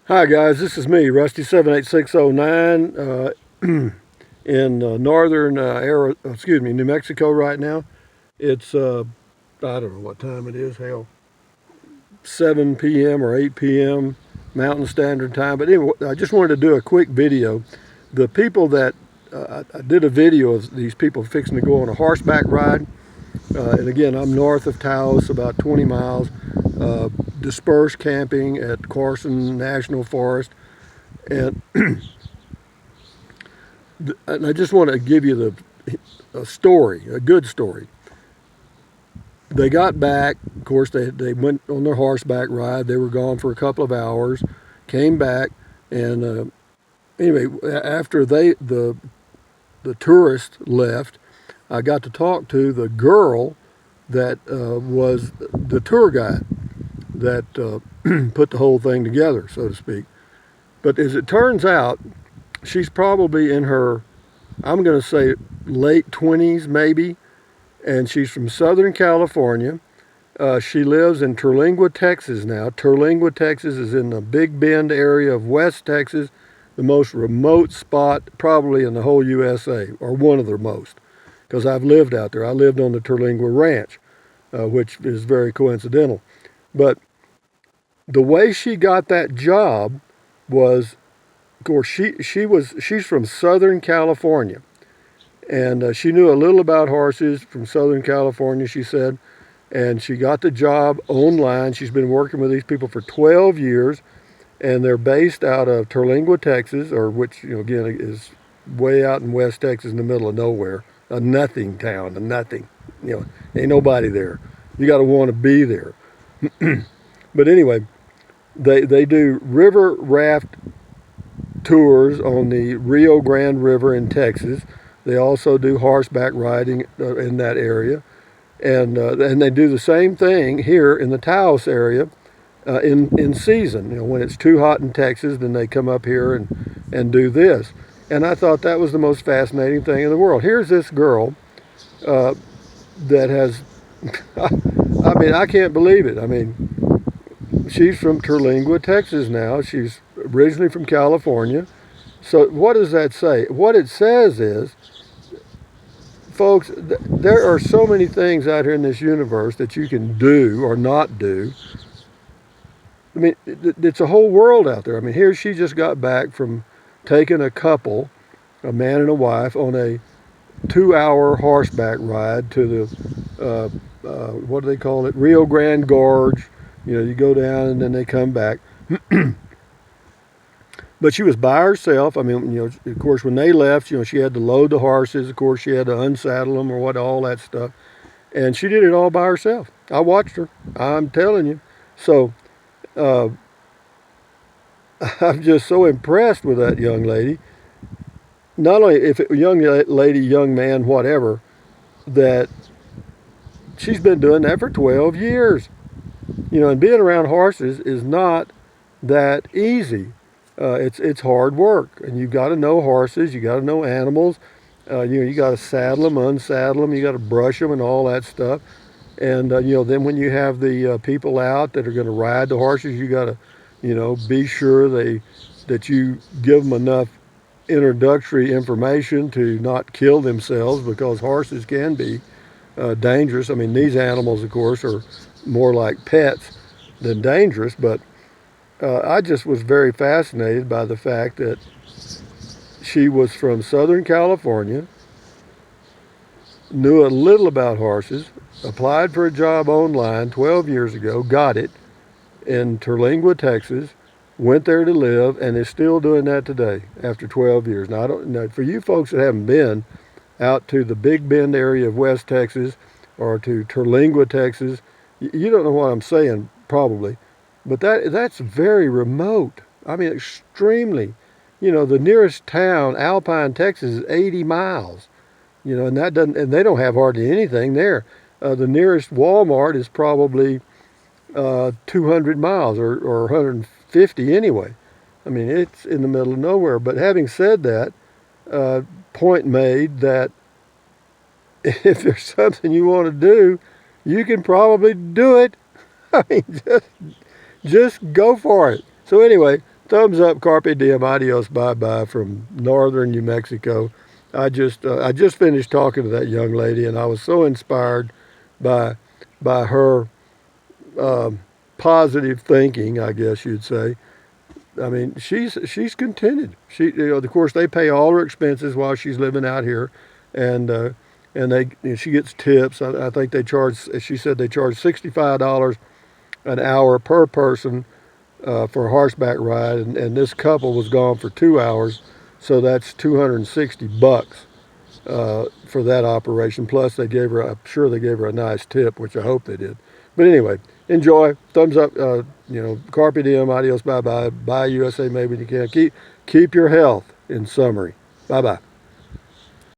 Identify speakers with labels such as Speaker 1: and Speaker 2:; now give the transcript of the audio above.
Speaker 1: Hi guys, this is me, Rusty78609, in northern New Mexico right now. It's I don't know what time it is. Hell, 7 p.m. or 8 p.m. Mountain Standard Time. But anyway, I just wanted to do a quick video. The people that I did a video of these people fixing to go on a horseback ride. And again, I'm north of Taos, about 20 miles. Dispersed camping at Carson National Forest. And, and I just want to give you a story, a good story. They got back, of course, they went on their horseback ride. They were gone for a couple of hours, came back, and anyway, after the tourist left, I got to talk to the girl that was the tour guide that put the whole thing together, so to speak. But as it turns out, she's probably in her, I'm going to say late 20s maybe, and she's from Southern California. She lives in Terlingua, Texas now. Terlingua, Texas is in the Big Bend area of West Texas, the most remote spot probably in the whole USA, or one of the most, because I've lived out there. I lived on the Terlingua Ranch, which is very coincidental. But the way she got that job was, of course, she's from Southern California, and she knew a little about horses from Southern California, she said, and she got the job online. She's been working with these people for 12 years, and they're based out of Terlingua, Texas, or which, again, is way out in West Texas in the middle of nowhere, a nothing town, a nothing, ain't nobody there. You got to want to be there. But anyway, they do river raft tours on the Rio Grande River in Texas. They also do horseback riding in that area, and they do the same thing here in the Taos area in season. When it's too hot in Texas, then they come up here and do this. And I thought that was the most fascinating thing in the world. Here's this girl that has, I mean, I can't believe it. I mean, she's from Terlingua, Texas now. She's originally from California. So what does that say? What it says is, folks, there are so many things out here in this universe that you can do or not do. I mean, it's a whole world out there. I mean, here she just got back from taking a couple, a man and a wife, on a 2-hour horseback ride to the, what do they call it, Rio Grande Gorge. You go down and then they come back. But she was by herself. I mean, of course, when they left, she had to load the horses. Of course, she had to unsaddle them or all that stuff. And she did it all by herself. I watched her. I'm telling you. So I'm just so impressed with that young lady. Not only if it, young lady, young man, whatever, that she's been doing that for 12 years. And being around horses is not that easy. It's hard work, and you've got to know horses. You got to know animals. You got to saddle them, unsaddle them. You got to brush them and all that stuff. And then when you have the people out that are going to ride the horses, you got to, be sure that you give them enough introductory information to not kill themselves, because horses can be dangerous. I mean, these animals, of course, are more like pets than dangerous, but I just was very fascinated by the fact that she was from Southern California, knew a little about horses, applied for a job online 12 years ago, got it in Terlingua, Texas, went there to live, and is still doing that today after 12 years. Now, I don't know, for you folks that haven't been out to the Big Bend area of West Texas or to Terlingua, Texas, you don't know what I'm saying, probably. But that's very remote. I mean, extremely. The nearest town, Alpine, Texas, is 80 miles. And they don't have hardly anything there. The nearest Walmart is probably 200 miles or 150 anyway. I mean, it's in the middle of nowhere. But having said that, point made that if there's something you want to do, you can probably do it. I mean, just go for it. So anyway, Thumbs up, carpe diem, adios, bye bye from northern New Mexico. I just finished talking to that young lady, and I was so inspired by her positive thinking, I guess you'd say. I mean, she's contented. Of course, they pay all her expenses while she's living out here, and she gets tips. I think they charge. She said they charge $65 an hour per person for a horseback ride, and this couple was gone for 2 hours, so that's $260 for that operation. Plus, I'm sure they gave her a nice tip, which I hope they did. But anyway, enjoy. Thumbs up. Carpe diem, adios, bye bye. Buy USA, maybe you can. Keep your health in summary. Bye bye.